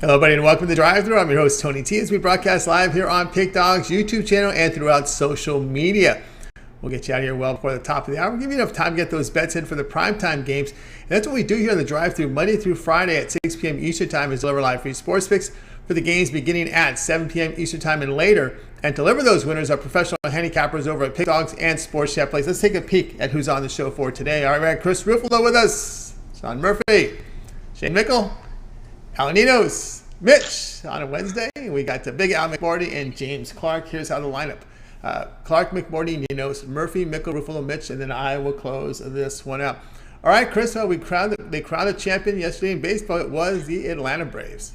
Hello, everybody, and welcome to the Drive-Thru. I'm your host, Tony T, as we broadcast live here on Dawgz YouTube channel and throughout social media. We'll get you out of here well before the top of the hour. We'll give you enough time to get those bets in for the primetime games. And that's what we do here on the Drive-Thru Monday through Friday at 6 p.m. Eastern Time, is deliver live free sports picks for the games beginning at 7 p.m. Eastern Time and later. And deliver those winners are professional handicappers over at Dawgz and Sports Chat Plays. Let's take a peek at who's on the show for today. All right, we got Chris Ruffolo with us, Sean Murphy, Shane Mickle, Ninos, Mitch on a Wednesday. We got the Big Al McMordie and James Clark. Here's how the lineup. Clark, McMordie, Ninos, Murphy, Mickle, Ruffolo, Mitch, and then I will close this one out. All right, Chris, they crowned a champion yesterday in baseball. It was the Atlanta Braves.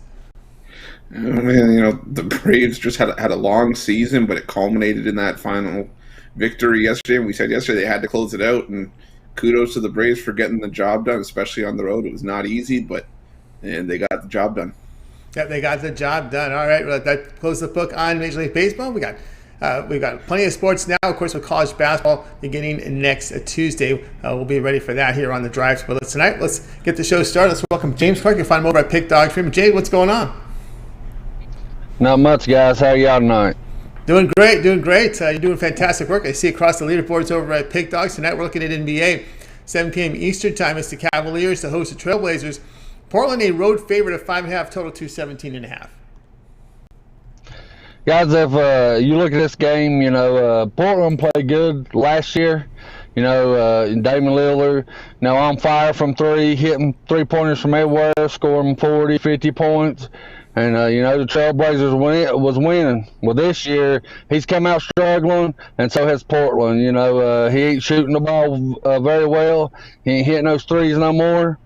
I mean, the Braves just had a long season, but it culminated in that final victory yesterday. And we said yesterday they had to close it out, and kudos to the Braves for getting the job done, especially on the road. It was not easy, but they got the job done. Yep, they got the job done. All right, well, that closes the book on Major League Baseball. We've got plenty of sports now, of course, with college basketball beginning next Tuesday. We'll be ready for that here on the Drive. But tonight, let's get the show started. Let's welcome James Clark. You can find him over at Dawgz. James, what's going on? Not much, guys. How y'all tonight? Doing great. You're doing fantastic work. I see across the leaderboards over at Dawgz. Tonight, we're looking at NBA. 7 p.m. Eastern Time. It's the Cavaliers to host the Trailblazers. Portland, a road favorite of 5.5, total 217.5. Guys, if you look at this game, Portland played good last year. Damon Lillard, on fire from three, hitting three-pointers from everywhere, scoring 40, 50 points. And, the Trailblazers was winning. Well, this year, he's come out struggling, and so has Portland. He ain't shooting the ball very well. He ain't hitting those threes no more.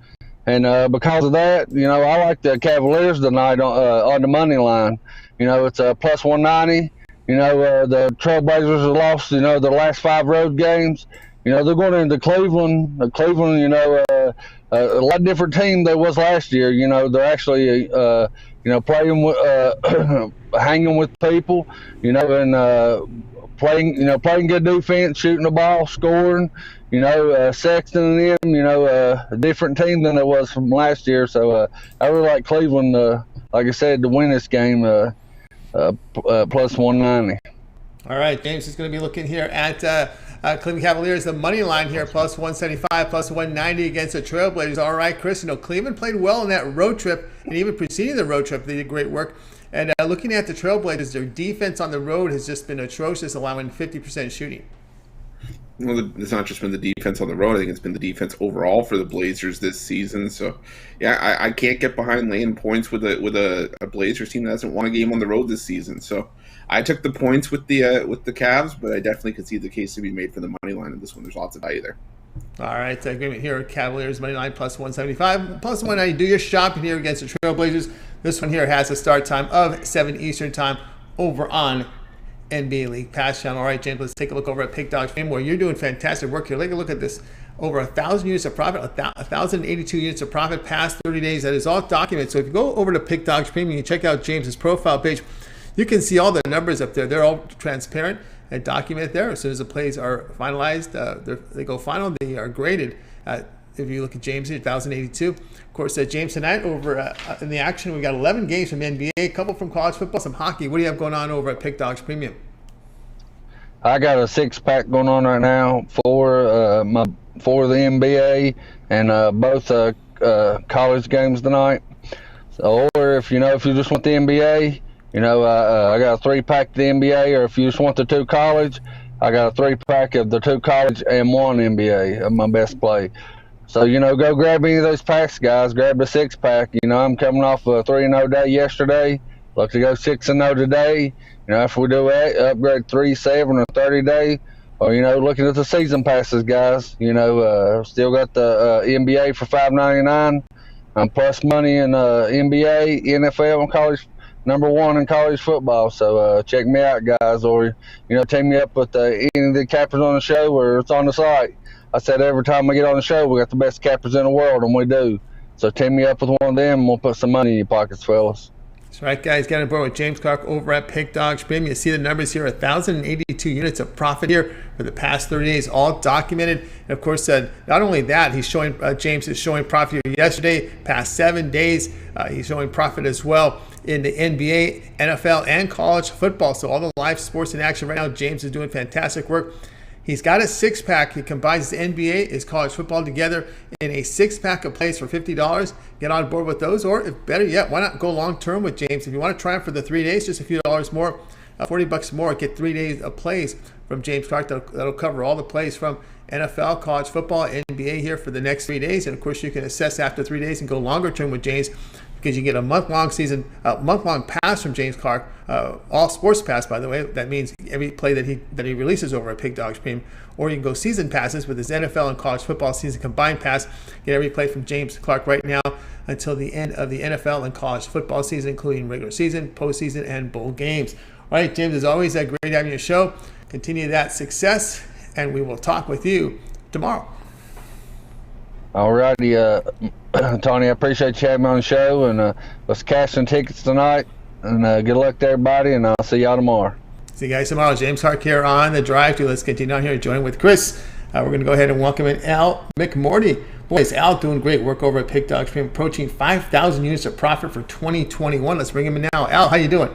And because of that, I like the Cavaliers tonight on the money line. It's a plus 190. The Trailblazers have lost, their last 5 road games. They're going into Cleveland. Cleveland, a lot different team than was last year. They're actually, playing with, hanging with people, and playing good defense, shooting the ball, scoring. Sexton and them, a different team than it was from last year. So I really like Cleveland, like I said, to win this game, plus 190. All right, James is going to be looking here at Cleveland Cavaliers, the money line here, plus 175, plus 190 against the Trailblazers. All right, Chris, Cleveland played well in that road trip, and even preceding the road trip, they did great work. And looking at the Trailblazers, their defense on the road has just been atrocious, allowing 50% shooting. Well, it's not just been the defense on the road. I think it's been the defense overall for the Blazers this season. So, yeah, I can't get behind laying points with a Blazers team that hasn't won a game on the road this season. So, I took the points with the Cavs, but I definitely could see the case to be made for the money line in this one. There's lots of value there. All right, agreement here. Cavaliers money line plus 175, plus 190. Do your shopping here against the Trailblazers. This one here has a start time of 7 Eastern Time over on NBA League Pass channel. All right, James, let's take a look over at Dawgz, where you're doing fantastic work here. Take a look at this. Over 1,000 units of profit, 1,082 units of profit past 30 days. That is all documented. So if you go over to Dawgz Premium and check out James's profile page, you can see all the numbers up there. They're all transparent and documented there. As soon as the plays are finalized, they go final. They are graded. If you look at James here, 1,082. Of course, James, tonight over in the action, we got 11 games from NBA, a couple from college football, some hockey. What do you have going on over at Dawgz Premium? I got a 6-pack going on right now for the NBA and both college games tonight. So, or if you just want the NBA, I got a 3-pack of the NBA, or if you just want the 2 college, I got a 3-pack of the 2 college and 1 NBA of my best play. So, go grab any of those packs, guys. Grab the 6-pack. I'm coming off a 3-0 day yesterday. Look to go 6-0 today. If we do upgrade 3-7 or 30-day, or, looking at the season passes, guys. Still got the NBA for $5.99. Plus money in NBA, NFL, and college. Number 1 in college football. So check me out, guys, or take me up with any of the cappers on the show, or it's on the site. I said every time I get on the show, we got the best cappers in the world, and we do. So take me up with one of them, and we'll put some money in your pockets, fellas. That's right, guys. Get on board with James Clark over at Pick Dawgz Premium. You see the numbers here, 1,082 units of profit here for the past 30 days, all documented. And of course, not only that, James is showing profit here yesterday, past 7 days. He's showing profit as well in the NBA, NFL, and college football. So all the live sports in action right now. James is doing fantastic work. He's got a six-pack. He combines the NBA, his college football together in a six-pack of plays for $50. Get on board with those. Or, if better yet, why not go long-term with James? If you want to try him for the 3 days, just a few dollars more, $40 more, get 3 days of plays from James Clark. That'll cover all the plays from NFL, college football, NBA here for the next 3 days. And, of course, you can assess after 3 days and go longer-term with James, because you get a month-long pass from James Clark, all sports pass, by the way. That means every play that he releases over at Pick Dawgz Premium. Or you can go season passes with his NFL and college football season combined pass. Get every play from James Clark right now until the end of the NFL and college football season, including regular season, postseason, and bowl games. All right, James, as always, great having your show. Continue that success, and we will talk with you tomorrow. All righty, Tony, I appreciate you having me on the show, and let's cash some tickets tonight, and good luck to everybody, and I'll see y'all tomorrow. See you guys tomorrow. James Clark here on the Drive to. Let's continue on here, join with Chris. We're going to go ahead and welcome in Al McMordie. Boy, is Al doing great work over at Pick Dawgz Premium, approaching 5,000 units of profit for 2021. Let's bring him in now. Al, how you doing?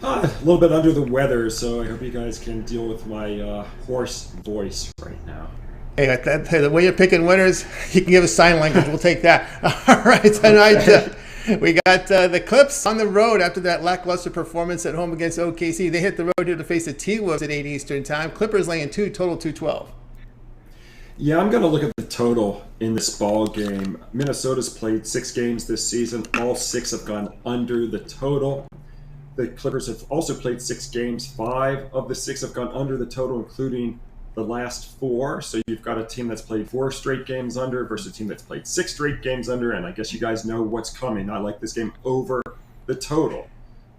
A little bit under the weather, so I hope you guys can deal with my hoarse voice right now. Hey, the way you're picking winners, you can give us sign language. We'll take that. All right, tonight we got the Clips on the road after that lackluster performance at home against OKC. They hit the road here to face the T-Wolves at 8 Eastern time. Clippers laying 2, total 212. Yeah, I'm going to look at the total in this ball game. Minnesota's played 6 games this season. All 6 have gone under the total. The Clippers have also played 6 games. 5 of the 6 have gone under the total, including the last 4. So you've got a team that's played 4 straight games under versus a team that's played 6 straight games under. And I guess you guys know what's coming. I like this game over the total.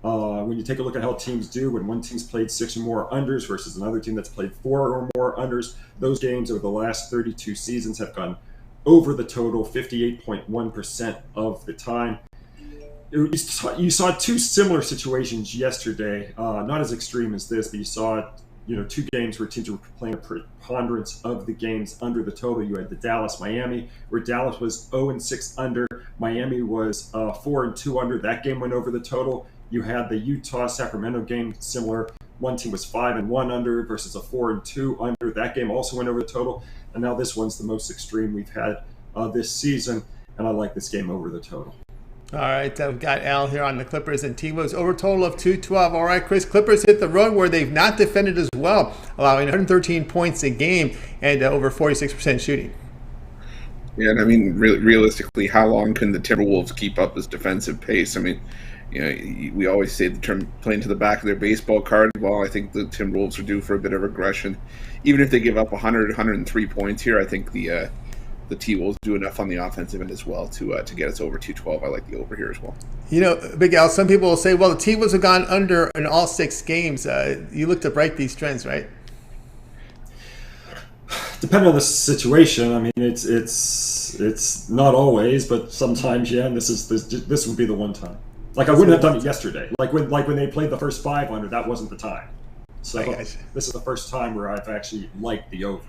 When you take a look at how teams do, when one team's played 6 or more unders versus another team that's played 4 or more unders, those games over the last 32 seasons have gone over the total 58.1% of the time. You saw 2 similar situations yesterday, not as extreme as this, but you saw 2 games where teams were playing a preponderance of the games under the total. You had the Dallas-Miami, where Dallas was 0-6 under. Miami was 4-2 under. That game went over the total. You had the Utah-Sacramento game, similar. One team was 5-1 under versus a 4-2 under. That game also went over the total. And now this one's the most extreme we've had this season, and I like this game over the total. All right, we've got Al here on the Clippers and T-Wolves over total of 212. All right, Chris, Clippers hit the road where they've not defended as well, allowing 113 points a game and over 46% shooting. Yeah, and I mean, realistically, how long can the Timberwolves keep up this defensive pace? I mean, we always say the term playing to the back of their baseball card. Well, I think the Timberwolves are due for a bit of aggression. Even if they give up 100, 103 points here, I think the T-Wolves do enough on the offensive end as well to get us over 212. I like the over here as well. Big Al, some people will say, well, the T-Wolves have gone under in all 6 games. You look to break these trends, right? Depending on the situation, I mean, it's not always, but sometimes, yeah. And this would be the one time. Like I wouldn't have done it yesterday. Like when they played the first 5 under, that wasn't the time. So this is the first time where I've actually liked the over.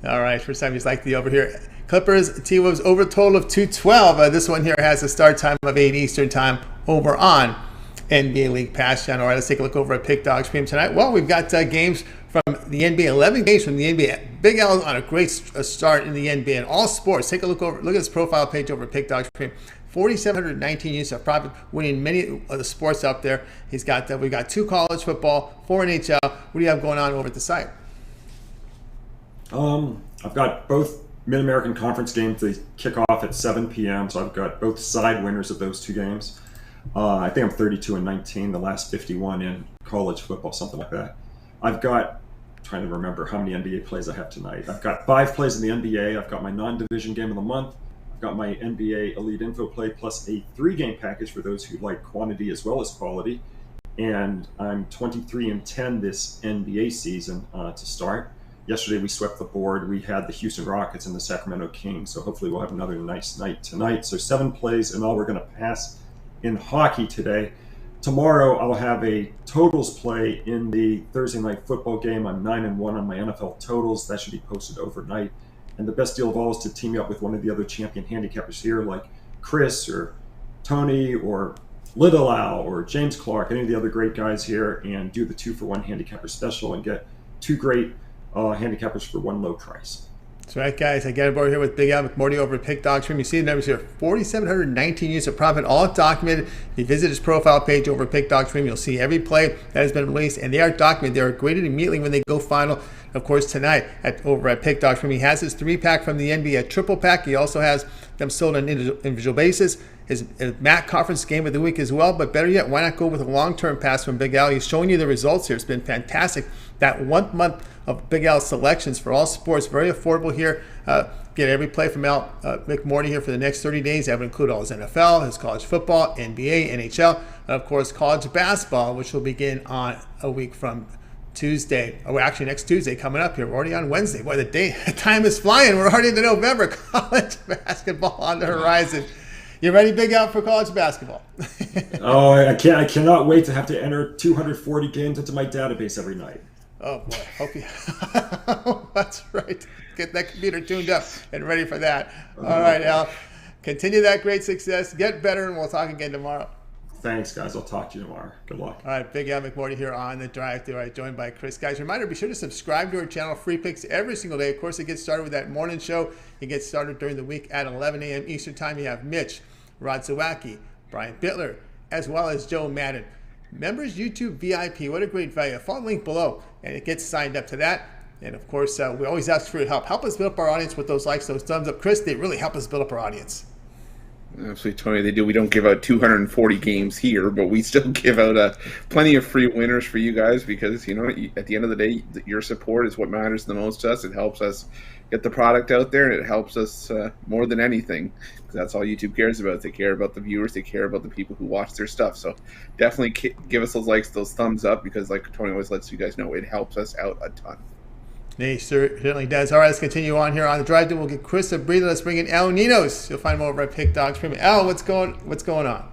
All right, first time you like the over here. Clippers, T-Wolves over total of 212. This one here has a start time of 8 Eastern time over on NBA League Pass channel. All right, let's take a look over at Pick Dawgz Premium tonight. Well, we've got games from the NBA, 11 games from the NBA. Big L on a great start in the NBA in all sports. Take a look at his profile page over at Pick Dawgz Premium. 4,719 units of profit, winning many of the sports up there. We've got 2 college football, 4 NHL. What do you have going on over at the site? I've got both Mid-American Conference games. They kick off at 7 p.m., so I've got both side winners of those 2 games. I think I'm 32-19, the last 51 in college football, something like that. I'm trying to remember how many NBA plays I have tonight. I've got 5 plays in the NBA. I've got my non-division game of the month. I've got my NBA Elite Info play plus a 3-game package for those who like quantity as well as quality. And I'm 23-10 this NBA season to start. Yesterday we swept the board. We had the Houston Rockets and the Sacramento Kings, so hopefully we'll have another nice night tonight. So 7 plays, and all we're going to pass in hockey today. Tomorrow, I'll have a totals play in the Thursday night football game. I'm 9-1 on my NFL totals. That should be posted overnight. And the best deal of all is to team me up with one of the other champion handicappers here, like Chris or Tony or Little Al or James Clark, any of the other great guys here, and do the 2-for-1 handicapper special and get 2 great handicappers for 1 low price. That's right, guys. I get aboard here with Big Al McMordie over at Pick Dawgz. You see the numbers here: 4,719 units of profit, all documented. If you visit his profile page over at Pick Dawgz, you'll see every play that has been released, and they are documented. They are graded immediately when they go final. Of course, tonight over at Pick Dawgz, he has his 3-pack from the NBA triple pack. He also has them sold on an individual basis. His MAC conference game of the week as well. But better yet, why not go with a long-term pass from Big Al? He's showing you the results here. It's been fantastic. That 1 month of Big Al's selections for all sports, very affordable here. Get every play from Al McMordie here for the next 30 days. That would include all his NFL, his college football, NBA, NHL, and of course college basketball, which will begin on a week from Tuesday. Oh, actually next Tuesday coming up here. We're already on Wednesday. Boy, the time is flying. We're already into November. College basketball on the horizon. You ready, Big Al, for college basketball? Oh, I cannot wait to have to enter 240 games into my database every night. Oh boy, hope you. That's right. Get that computer tuned up and ready for that. All right, Al. Continue that great success. Get better, and we'll talk again tomorrow. Thanks, guys. I'll talk to you tomorrow. Good luck. All right, Big Al McMordie here on the Drive Thru. All right, joined by Chris. Guys, reminder: be sure to subscribe to our channel. Free picks every single day. Of course, it gets started with that morning show. It gets started during the week at 11 a.m. Eastern Time. You have Mitch, Rod Zawacki, Brian Bittler, as well as Joe Madden. Members YouTube VIP, what a great value. Follow the link below, and it gets signed up to that. And of course, we always ask for your help. Help us build up our audience with those likes, those thumbs up. Chris, they really help us build up our audience. Absolutely, Tony. They do. We don't give out 240 games here, but we still give out plenty of free winners for you guys because, you know, at the end of the day, your support is what matters the most to us. It helps us get the product out there, and it helps us more than anything. That's all YouTube cares about. They care about the viewers. They care about the people who watch their stuff. So definitely give us those likes, those thumbs up, because like Tony always lets you guys know, it helps us out a ton. He certainly does. All right, let's continue on here on the drive. We'll get Chris a breather. Let's bring in Al Ninos. You'll find him over at Pick Dawgz Premium. Al, what's going on?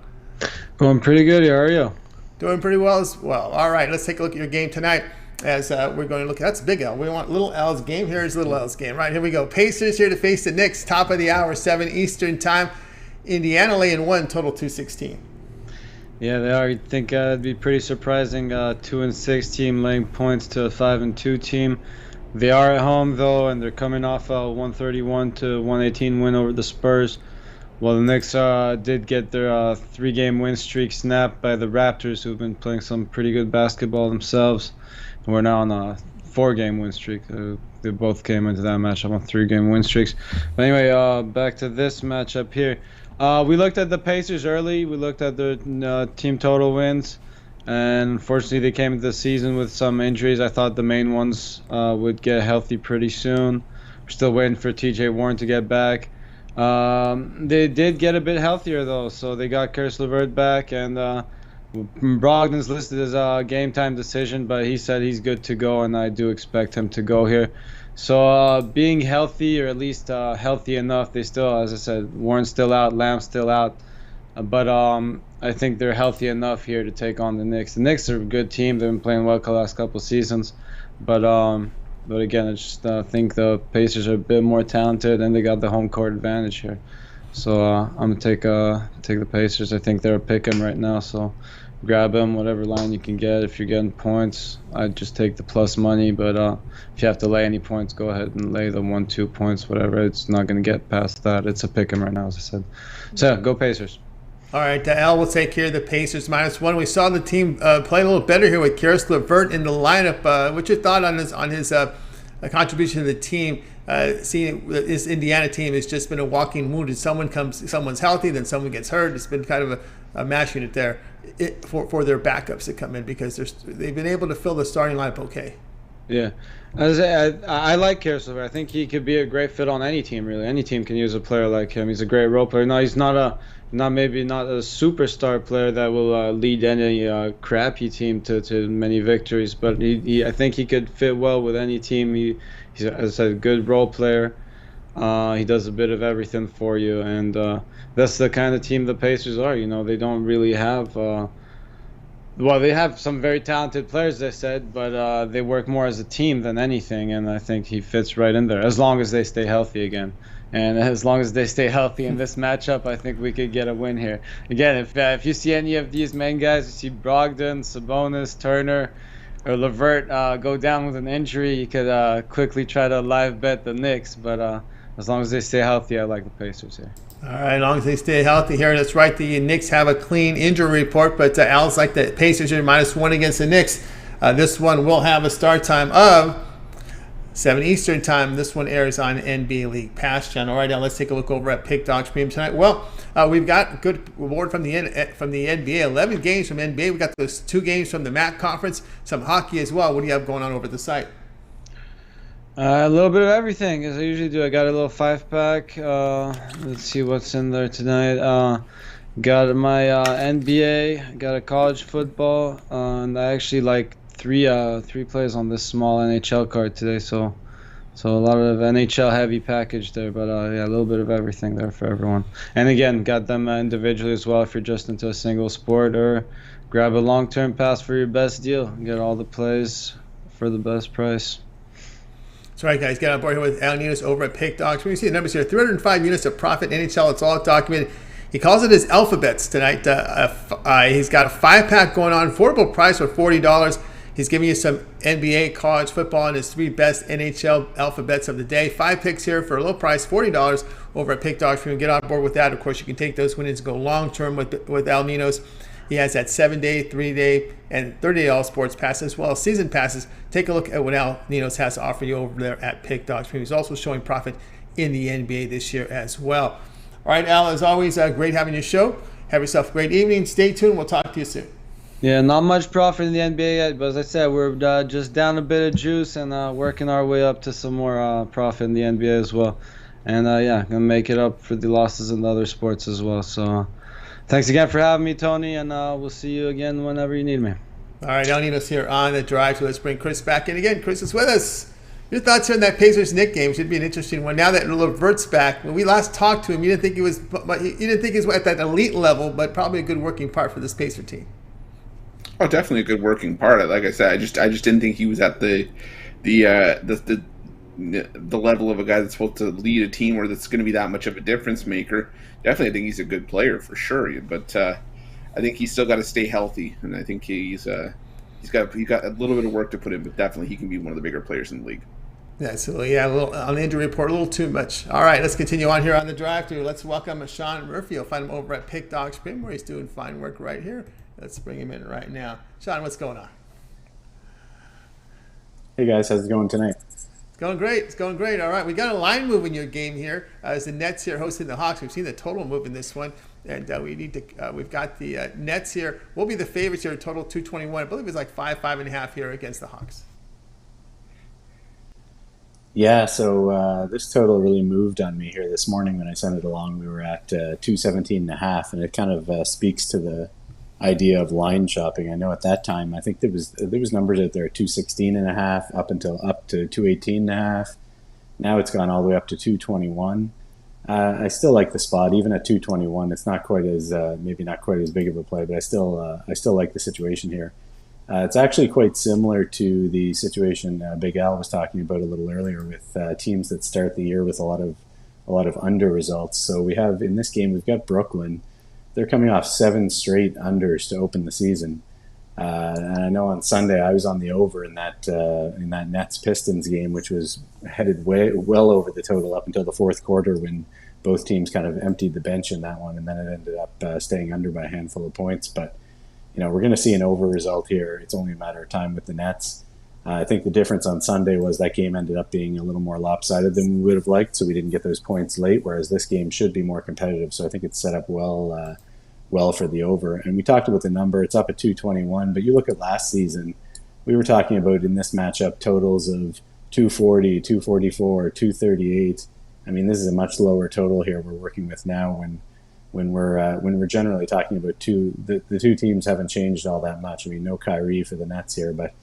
Going pretty good. How are you? Doing pretty well as well. All right, let's take a look at your game tonight. As we're going to look at, that's Big L. We want Little L's game. Here's Little L's game. Right, here we go. Pacers here to face the Knicks. Top of the hour, 7 Eastern time. Indiana laying 1, total 216. Yeah, they are. I think it'd be pretty surprising. 2-6 team laying points to a 5-2 team. They are at home though, and they're coming off a 131-118 win over the Spurs. Well, the Knicks did get their 3-game win streak snapped by the Raptors, who've been playing some pretty good basketball themselves. And we're now on a 4-game win streak. They both came into that matchup on 3-game win streaks. But anyway, back to this matchup here. We looked at the Pacers early. We looked at their team total wins. And unfortunately, they came into the season with some injuries. I thought the main ones would get healthy pretty soon. We're still waiting for TJ Warren to get back. They did get a bit healthier, though. So they got Karis LeVert back. And Brogdon's listed as a game-time decision, but he said he's good to go, and I do expect him to go here. So being healthy, or at least healthy enough, they still, as I said, Warren's still out, Lamb's still out. But I think they're healthy enough here to take on the Knicks. The Knicks are a good team. They've been playing well the last couple of seasons. But again, I just think the Pacers are a bit more talented, and they got the home court advantage here. So I'm going to take the Pacers. I think they're a pick 'em right now. So grab them, whatever line you can get. If you're getting points, I'd just take the plus money. But if you have to lay any points, go ahead and lay the 1-2 points, whatever. It's not going to get past that. It's a pick 'em right now, as I said. So go Pacers. All right, Al will take care of the Pacers -1. We saw the team play a little better here with Karis LeVert in the lineup. What's your thought on his contribution to the team? Seeing this Indiana team has just been a walking wounded. Someone's healthy, then someone gets hurt. It's been kind of a mash unit there for their backups to come in because they've been able to fill the starting lineup okay. Yeah, I like Karis LeVert. I think he could be a great fit on any team. Really, any team can use a player like him. He's a great role player. No, he's not a superstar player that will lead any crappy team to many victories. But I think he could fit well with any team. He's, as I said, a good role player. He does a bit of everything for you, and that's the kind of team the Pacers are. They don't really have. Well, they have some very talented players, they said, but they work more as a team than anything, and I think he fits right in there, as long as they stay healthy again. And as long as they stay healthy in this matchup, I think we could get a win here. Again, if you see any of these main guys, you see Brogdon, Sabonis, Turner, or LeVert go down with an injury, you could quickly try to live bet the Knicks, but as long as they stay healthy, I like the Pacers here. All right, as long as they stay healthy here. That's right, the Knicks have a clean injury report, but Al's like the Pacers are -1 against the Knicks. This one will have a start time of 7 Eastern time. This one airs on NBA League Pass channel. All right, now let's take a look over at Pick Dawgz Premium tonight. Well, we've got good reward from the NBA. 11 games from NBA. We got those 2 games from the MAC conference. Some hockey as well. What do you have going on over at the site? A little bit of everything, as I usually do. I got a little 5-pack. Let's see what's in there tonight. Got my NBA, got a college football, and I actually like three plays on this small NHL card today. So a lot of NHL heavy package there, but yeah, a little bit of everything there for everyone. And again, got them individually as well if you're just into a single sport, or grab a long-term pass for your best deal. Get all the plays for the best price. That's right, guys. Get on board here with Ninos over at Pick Dawgz. We can see the numbers here. 305 units of profit in NHL. It's all documented. He calls it his alphabets tonight. He's got a 5-pack going on. Affordable price for $40. He's giving you some NBA, college football, and his 3 best NHL alphabets of the day. 5 picks here for a low price, $40 over at Pick Dawgz. If you can get on board with that, of course, you can take those winnings and go long-term with Al Ninos. He has that 7-day, 3-day, and 30-day all sports passes, as well as season passes. Take a look at what Al Ninos has to offer you over there at Pick Dawgz. He's also showing profit in the NBA this year as well. All right, Al, as always, great having your show. Have yourself a great evening. Stay tuned. We'll talk to you soon. Yeah, not much profit in the NBA yet, but as I said, we're just down a bit of juice and working our way up to some more profit in the NBA as well. And yeah, gonna make it up for the losses in the other sports as well. So thanks again for having me, Tony, and we'll see you again whenever you need me. All right, Al Ninos here on The Drive. So let's bring Chris back in again. Chris is with us. Your thoughts here on that Pacers-Knicks game? Should be an interesting one. Now that LeVert's back, when we last talked to him, you didn't think he was at that elite level, but probably a good working part for this Pacer team. Oh, definitely a good working part. Like I said, I just didn't think he was at the level of a guy that's supposed to lead a team where that's going to be that much of a difference maker. Definitely, I think he's a good player for sure. But I think he's still got to stay healthy, and I think he's got a little bit of work to put in. But definitely, he can be one of the bigger players in the league. Yeah, so yeah, a little on the injury report, a little too much. All right, let's continue on here on The Drive through. Let's welcome Sean Murphy. You'll find him over at Pick Dawgz Premium, where he's doing fine work right here. Let's bring him in right now. Sean, what's going on? Hey guys, how's it going tonight? It's going great. It's going great. All right, we got a line move in your game here. As the Nets here hosting the Hawks. We've seen the total move in this one, and we've got the Nets here. We'll be the favorites here. Total 221. I believe it's like 5.5 here against the Hawks. Yeah, so this total really moved on me here this morning when I sent it along. We were at 217.5, and it kind of speaks to the idea of line shopping. I know at that time, I think there was numbers out there 216.5 up to 218.5. Now it's gone all the way up to 221. I still like the spot, even at 221. It's not quite as maybe not quite as big of a play, but I still like the situation here. It's actually quite similar to the situation Big Al was talking about a little earlier with teams that start the year with a lot of under results. So we have in this game we've got Brooklyn. They're coming off 7 straight unders to open the season, and I know on Sunday I was on the over in that Nets Pistons game, which was headed well over the total up until the fourth quarter when both teams kind of emptied the bench in that one, and then it ended up staying under by a handful of points. But we're going to see an over result here. It's only a matter of time with the Nets. I think the difference on Sunday was that game ended up being a little more lopsided than we would have liked, so we didn't get those points late, whereas this game should be more competitive. So I think it's set up well for the over. And we talked about the number. It's up at 221, but you look at last season, we were talking about in this matchup totals of 240, 244, 238. I mean, this is a much lower total here we're working with now when we're generally talking about the two teams haven't changed all that much. I mean, no Kyrie for the Nets here, but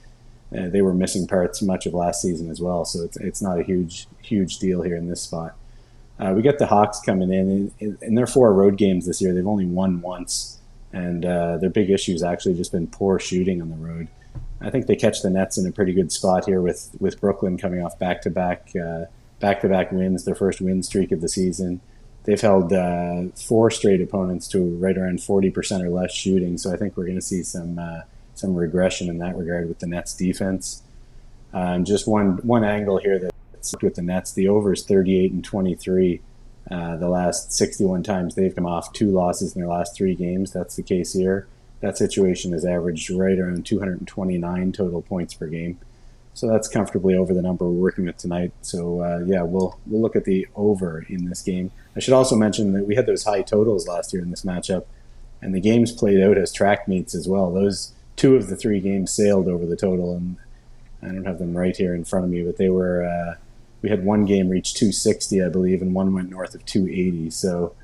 they were missing parts much of last season as well, so it's not a huge deal here in this spot. We get the Hawks coming in their 4 road games this year. They've only won once, and their big issue has actually just been poor shooting on the road. I think they catch the Nets in a pretty good spot here with Brooklyn coming off back-to-back wins, their first win streak of the season. They've held 4 straight opponents to right around 40% or less shooting, so I think we're going to see some regression in that regard with the Nets defense. Just one angle here that's with the Nets, the over is 38-23. The last 61 times they've come off 2 losses in their last 3 games. That's the case here. That situation has averaged right around 229 total points per game. So that's comfortably over the number we're working with tonight. So we'll look at the over in this game. I should also mention that we had those high totals last year in this matchup, and the games played out as track meets as well. Those 2 of the 3 games sailed over the total, and I don't have them right here in front of me, but they were. We had one game reach 260, I believe, and one went north of 280. So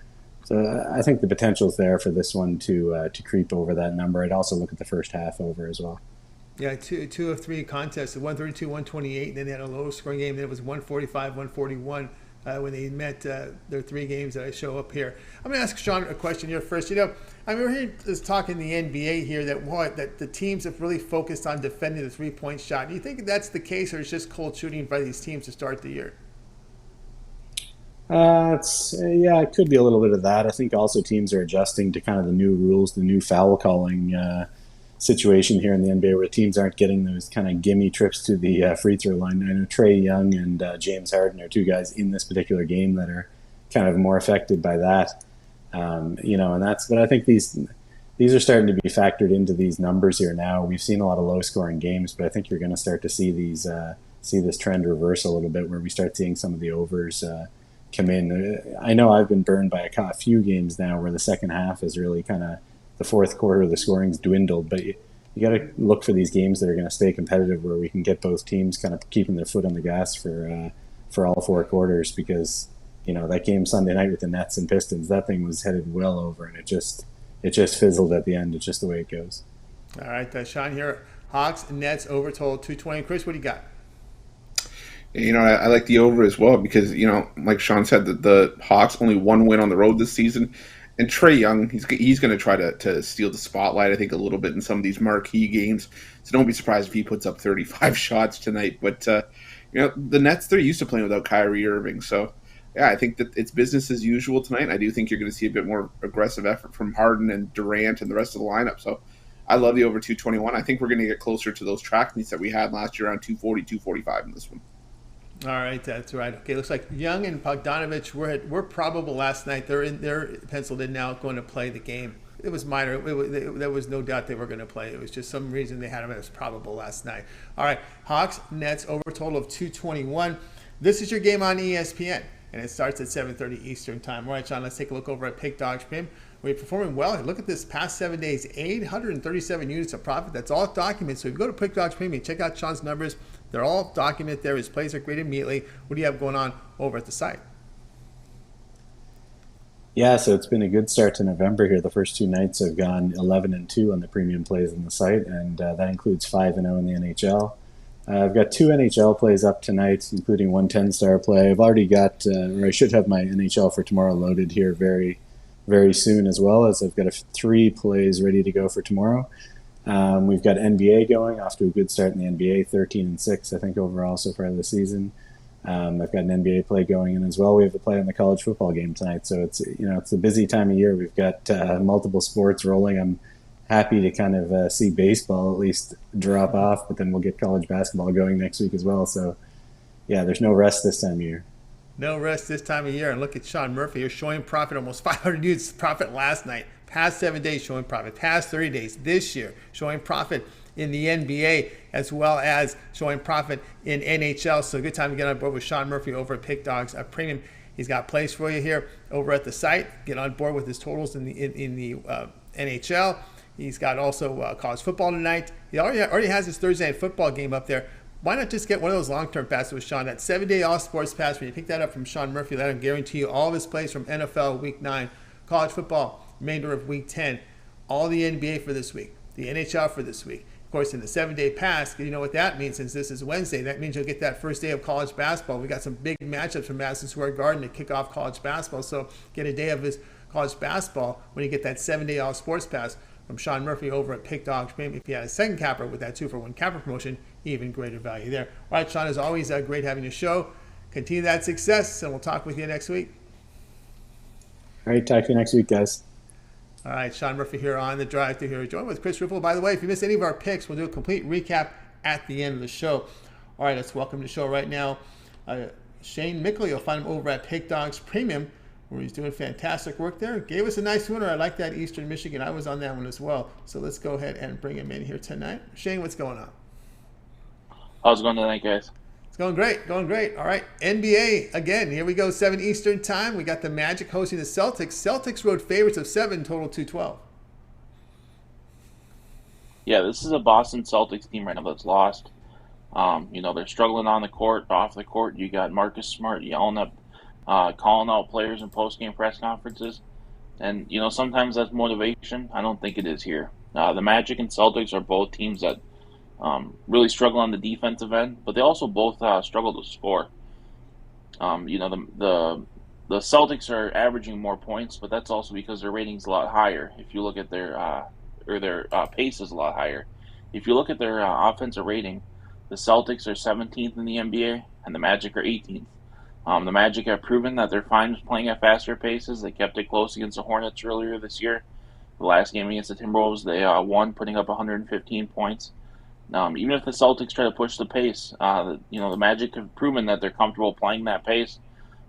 I think the potential is there for this one to creep over that number. I'd also look at the first half over as well. Yeah, two of 3 contests, 132, 128, and then they had a low scoring game. Then it was 145, 141 when they met their 3 games that I show up here. I'm going to ask Sean a question here first. We're hearing this talk in the NBA here that the teams have really focused on defending the 3-point shot. Do you think that's the case, or it's just cold shooting by these teams to start the year? It could be a little bit of that. I think also teams are adjusting to kind of the new rules, the new foul calling situation here in the NBA, where teams aren't getting those kind of gimme trips to the free throw line. I know Trae Young and James Harden are 2 guys in this particular game that are kind of more affected by that. But I think these are starting to be factored into these numbers here now. We've seen a lot of low scoring games, but I think you're going to start to see this trend reverse a little bit, where we start seeing some of the overs come in. I know I've been burned by a few games now where the second half is really kind of the fourth quarter, the scoring's dwindled, but you got to look for these games that are going to stay competitive, where we can get both teams kind of keeping their foot on the gas for all 4 quarters, because that game Sunday night with the Nets and Pistons, that thing was headed well over, and it just fizzled at the end. It's just the way it goes. All right, Sean here, Hawks and Nets over total 220. Chris, what do you got? I like the over as well, because like Sean said, the Hawks only 1 win on the road this season. And Trae Young, he's going to try to steal the spotlight, I think, a little bit in some of these marquee games. So don't be surprised if he puts up 35 shots tonight. But, the Nets, they're used to playing without Kyrie Irving. So, yeah, I think that it's business as usual tonight. I do think you're going to see a bit more aggressive effort from Harden and Durant and the rest of the lineup. So I love the over 221. I think we're going to get closer to those track meets that we had last year around 240, 245 in this one. All right, that's right. Okay, looks like Young and Bogdanovich were probable last night. They're penciled in now, going to play the game. It was minor. There was no doubt they were going to play. It was just some reason they had them as probable last night. All right, Hawks, Nets, over total of 221. This is your game on ESPN, and it starts at 7:30 Eastern time. All right, Sean, let's take a look over at Pick Dawgz Premium. We're performing well. Look at this past 7 days, 837 units of profit. That's all documents. So if you go to Pick Dawgz Premium, check out Sean's numbers. They're all documented there. His plays are graded immediately. What do you have going on over at the site? Yeah, so it's been a good start to November here. The first 2 nights have gone 11-2 on the premium plays on the site, and that includes 5-0 in the NHL. I've got 2 NHL plays up tonight, including one 10-star play. I've already got, or I should have my NHL for tomorrow loaded here very, very soon, as well as I've got 3 plays ready to go for tomorrow. We've got NBA going, off to a good start in the NBA, 13-6, I think, overall so far this season. I've got an NBA play going in as well. We have a play on the college football game tonight, so it's a busy time of year. We've got multiple sports rolling. I'm happy to kind of see baseball at least drop off, but then we'll get college basketball going next week as well. So, yeah, there's no rest this time of year. No rest this time of year. And look at Sean Murphy. You're showing profit, almost 500 units profit last night. Past 7 days showing profit. Past 30 days this year showing profit in the NBA, as well as showing profit in NHL. So good time to get on board with Sean Murphy over at Pick Dawgz Premium. He's got plays for you here over at the site. Get on board with his totals in the NHL. He's got also college football tonight. He already has his Thursday night football game up there. Why not just get one of those long-term passes with Sean? That 7-day all-sports pass, when you pick that up from Sean Murphy, that'll guarantee you all of his plays from NFL Week 9, college football remainder of Week 10, all the NBA for this week, the NHL for this week, course, in the 7-day pass, you know what that means since this is Wednesday. That means you'll get that first day of college basketball. We got some big matchups from Madison Square Garden to kick off college basketball. So get a day of this college basketball when you get that 7-day all sports pass from Sean Murphy over at Pick Dawgz Premium. If you had a second capper with that 2-for-1 capper promotion, even greater value there. All right, Sean, as always, great having your show. Continue that success, and we'll talk with you next week. All right, talk to you next week, guys. All right, Sean Murphy here on the Drive Thru here. Joined with Chris Ruffolo. By the way, if you missed any of our picks, we'll do a complete recap at the end of the show. All right, let's welcome to the show right now Shane Mickle. You'll find him over at Pick Dawgz Premium, where he's doing fantastic work there. Gave us a nice winner. I like that Eastern Michigan. I was on that one as well. So let's go ahead and bring him in here tonight. Shane, what's going on? How's it going tonight, guys? It's going great, going great. All right, NBA again. Here we go, 7 Eastern time. We got the Magic hosting the Celtics. Celtics road favorites of 7, total 212. Yeah, this is a Boston Celtics team right now that's lost. They're struggling on the court, off the court. You got Marcus Smart yelling up, calling out players in post-game press conferences. And, sometimes that's motivation. I don't think it is here. The Magic and Celtics are both teams that really struggle on the defensive end, but they also both struggle to score. The Celtics are averaging more points, but that's also because their rating's a lot higher. If you look at their pace is a lot higher. If you look at their offensive rating, the Celtics are 17th in the NBA, and the Magic are 18th. The Magic have proven that they're fine playing at faster paces. They kept it close against the Hornets earlier this year. The last game against the Timberwolves, they won, putting up 115 points. Even if the Celtics try to push the pace, the Magic have proven that they're comfortable playing that pace.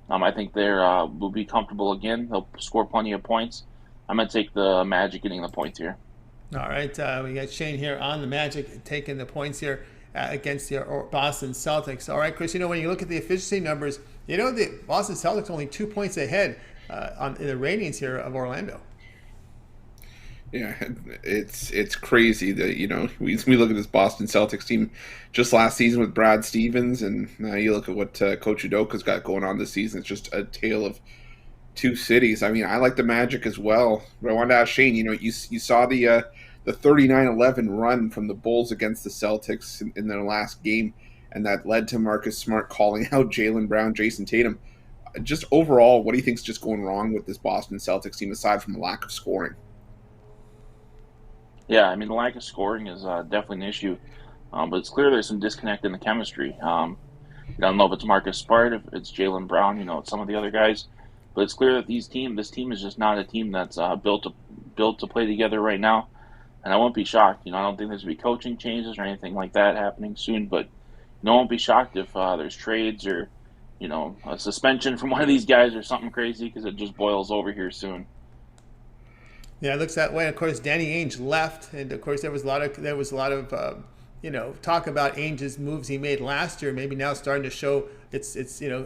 I think they will be comfortable again. They'll score plenty of points. I'm going to take the Magic getting the points here. All right, we got Shane here on the Magic taking the points here against the Boston Celtics. All right, Chris, when you look at the efficiency numbers, the Boston Celtics only 2 points ahead in the ratings here of Orlando. Yeah, it's crazy that, we look at this Boston Celtics team just last season with Brad Stevens, and now you look at what Coach Udoka's got going on this season. It's just a tale of two cities. I mean, I like the Magic as well, but I wanted to ask Shane, you saw the 39-11 run from the Bulls against the Celtics in their last game, and that led to Marcus Smart calling out Jaylen Brown, Jason Tatum. Just overall, what do you think is just going wrong with this Boston Celtics team aside from the lack of scoring? Yeah, I mean, the lack of scoring is definitely an issue, but it's clear there's some disconnect in the chemistry. I don't know if it's Marcus Smart, if it's Jaylen Brown, it's some of the other guys, but it's clear that this team is just not a team that's built to play together right now, and I won't be shocked. I don't think there's going to be coaching changes or anything like that happening soon, but I won't be shocked if there's trades or, a suspension from one of these guys or something crazy, because it just boils over here soon. Yeah, it looks that way. Of course, Danny Ainge left, and of course there was a lot of talk about Ainge's moves he made last year. Maybe now starting to show show a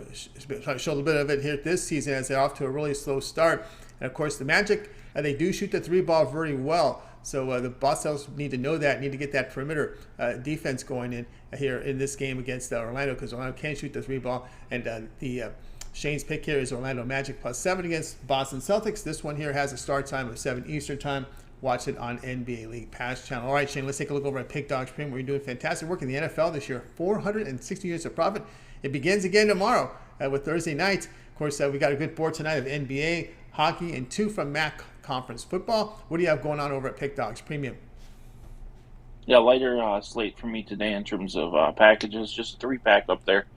little bit of it here this season as they're off to a really slow start. And of course, the Magic they do shoot the 3-ball very well. So the Boston need to know that, need to get that perimeter defense going in here in this game against Orlando, because Orlando can't shoot the 3-ball. And Shane's pick here is Orlando Magic +7 against Boston Celtics. This one here has a start time of 7 Eastern time. Watch it on NBA League Pass channel. All right, Shane, let's take a look over at Pick Dawgz Premium, where you're doing fantastic work in the NFL this year. 460 units of profit. It begins again tomorrow with Thursday night. Of course, we got a good board tonight of NBA, hockey, and 2 from MAC Conference football. What do you have going on over at Pick Dawgz Premium? Yeah, lighter slate for me today in terms of packages. Just a 3-pack up there.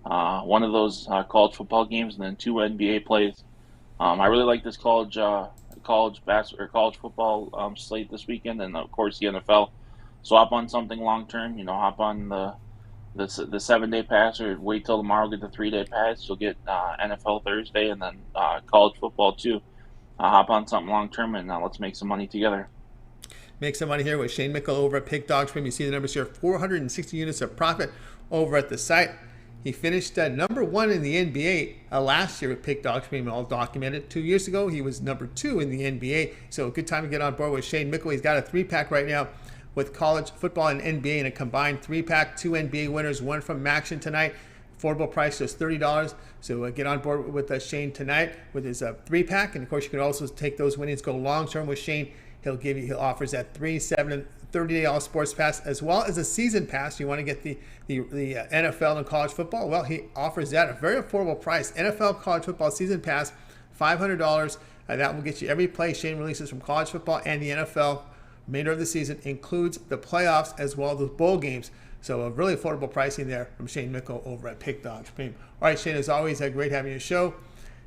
One of those college football games, and then 2 NBA plays. I really like this college football slate this weekend, and of course the NFL. So hop on something long term. Hop on the 7-day pass, or wait till tomorrow, get the 3-day pass. You'll get NFL Thursday, and then college football too. Hop on something long term, and let's make some money together. Make some money here with Shane Mickle over at Pick Dawgz Premium. You see the numbers here: 460 units of profit over at the site. He finished number 1 in the NBA last year with Pick Dawgz Premium, all documented. 2 years ago, he was number 2 in the NBA. So a good time to get on board with Shane Mickle. He's got a 3-pack right now with college football and NBA in a combined 3-pack. 2 NBA winners, 1 from Maction tonight. Affordable price, just $30. So get on board with Shane tonight with his 3-pack. And of course, you can also take those winnings, go long term with Shane He offers that 3, 7, and 30-day all sports pass as well as a season pass. You want to get the NFL and college football? Well, he offers that at a very affordable price. NFL college football season pass, $500. That will get you every play Shane releases from college football and the NFL. Remainder of the season includes the playoffs as well as the bowl games. So a really affordable pricing there from Shane Mickle over at Pick Dawgz Premium. All right, Shane, as always, great having you on the show.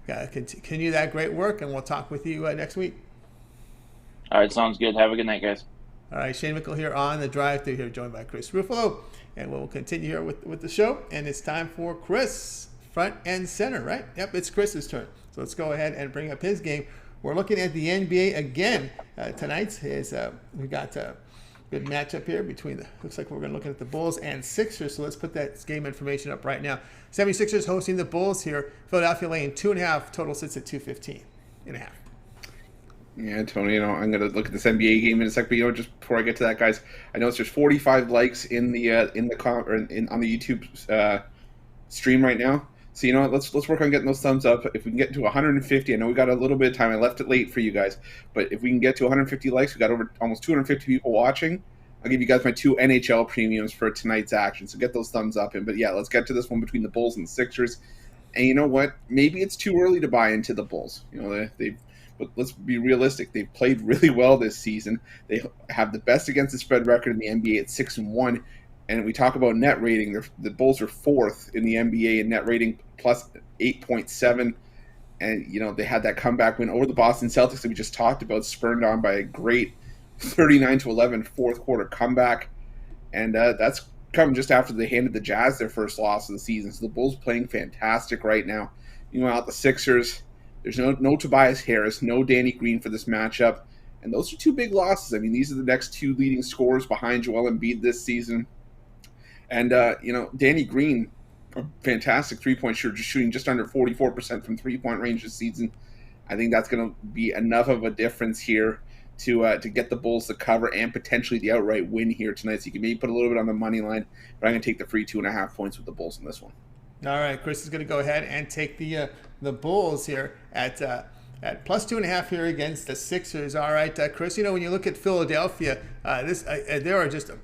Continue that great work, and we'll talk with you next week. All right, sounds good. Have a good night, guys. All right, Shane Mickle here on the Drive Thru, here joined by Chris Ruffolo, and we'll continue here with the show. And it's time for Chris, front and center, right? Yep, it's Chris's turn. So let's go ahead and bring up his game. We're looking at the NBA again tonight. We got a good matchup here between looks like we're going to look at the Bulls and Sixers. So let's put that game information up right now. 76ers hosting the Bulls here. Philadelphia laying 2.5. Total sits at 215.5. Yeah, Tony, I'm going to look at this NBA game in a sec, but just before I get to that, guys, I noticed there's 45 likes on the YouTube stream right now. So what, let's work on getting those thumbs up. If we can get to 150, I know we got a little bit of time. I left it late for you guys, but if we can get to 150 likes, we got over almost 250 people watching. I'll give you guys my 2 NHL premiums for tonight's action. So get those thumbs up. But yeah, let's get to this one between the Bulls and the Sixers. And you know what? Maybe it's too early to buy into the Bulls. But let's be realistic. They've played really well this season. They have the best against the spread record in the NBA at 6-1. And we talk about net rating. The Bulls are 4th in the NBA in net rating, plus 8.7. And, they had that comeback win over the Boston Celtics that we just talked about, spurned on by a great 39-11 fourth quarter comeback. And that's come just after they handed the Jazz their first loss of the season. So the Bulls playing fantastic right now. Meanwhile, the Sixers, there's no Tobias Harris, no Danny Green for this matchup. And those are 2 big losses. I mean, these are the next 2 leading scorers behind Joel Embiid this season. And, Danny Green, a fantastic three-point shooter, shooting just under 44% from three-point range this season. I think that's going to be enough of a difference here to get the Bulls to cover and potentially the outright win here tonight. So you can maybe put a little bit on the money line, but I'm going to take the free 2.5 points with the Bulls in this one. All right, Chris is going to go ahead and take the Bulls here at plus 2.5 here against the Sixers. All right, Chris, when you look at Philadelphia, they are just a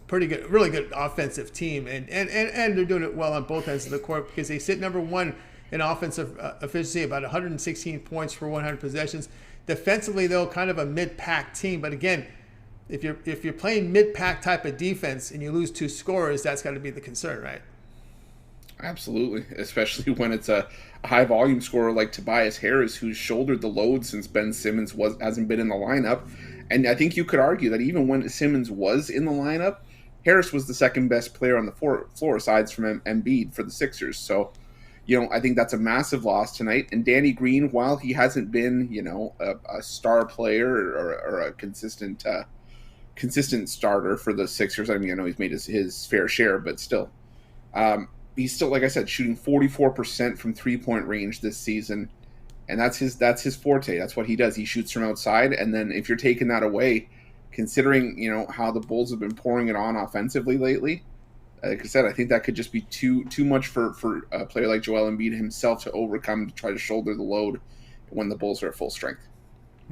pretty good, really good offensive team, and they're doing it well on both ends of the court because they sit number 1 in offensive efficiency, about 116 points for 100 possessions. Defensively, though, kind of a mid-pack team. But again, if you're playing mid-pack type of defense and you lose 2 scorers, that's got to be the concern, right? Absolutely, especially when it's a high-volume scorer like Tobias Harris, who's shouldered the load since Ben Simmons hasn't been in the lineup. And I think you could argue that even when Simmons was in the lineup, Harris was the second best player on the floor aside from Embiid for the Sixers. So, I think that's a massive loss tonight. And Danny Green, while he hasn't been, a star player or a consistent starter for the Sixers, I mean, I know he's made his fair share, but still, he's still, like I said, shooting 44% from three-point range this season. And that's his forte. That's what he does. He shoots from outside. And then if you're taking that away, considering, how the Bulls have been pouring it on offensively lately, like I said, I think that could just be too much for a player like Joel Embiid himself to overcome, to try to shoulder the load when the Bulls are at full strength.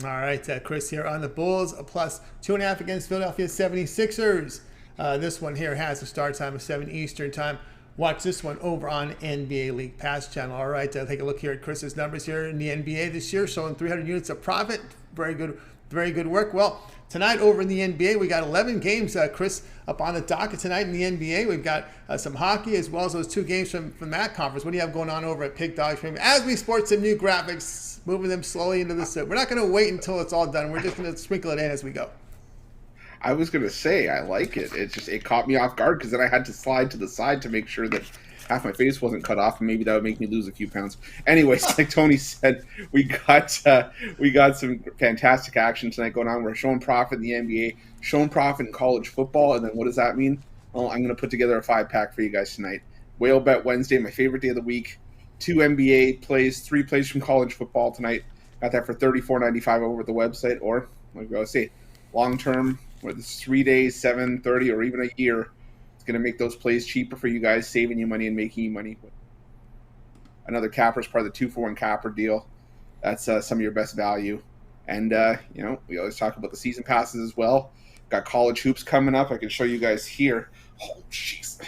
All right, Chris here on the Bulls, a plus 2.5 against Philadelphia 76ers. This one here has a start time of 7 Eastern time. Watch this one over on NBA League Pass channel. All right, take a look here at Chris's numbers here in the NBA this year, showing 300 units of profit. Very good work. Well, tonight over in the NBA, we got 11 games, Chris, up on the docket tonight in the NBA. We've got some hockey as well as those 2 games from that conference. What do you have going on over at Pick Dawgz Premium? As we sport some new graphics, moving them slowly into this. We're not going to wait until it's all done. We're just going to sprinkle it in as we go. I was going to say, I like it. It caught me off guard because then I had to slide to the side to make sure that half my face wasn't cut off, and maybe that would make me lose a few pounds. Anyways, like Tony said, we got some fantastic action tonight going on. We're showing profit in the NBA, showing profit in college football, and then what does that mean? Well, I'm going to put together a 5-pack for you guys tonight. Whale Bet Wednesday, my favorite day of the week. 2 NBA plays, 3 plays from college football tonight. Got that for $34.95 over at the website, or like I say, long term, whether it's 3 days, 7, 30, or even a year, it's going to make those plays cheaper for you guys, saving you money and making you money. Another capper is part of the 2-for-1 capper deal. That's some of your best value. And, we always talk about the season passes as well. Got college hoops coming up. I can show you guys here. Oh, jeez.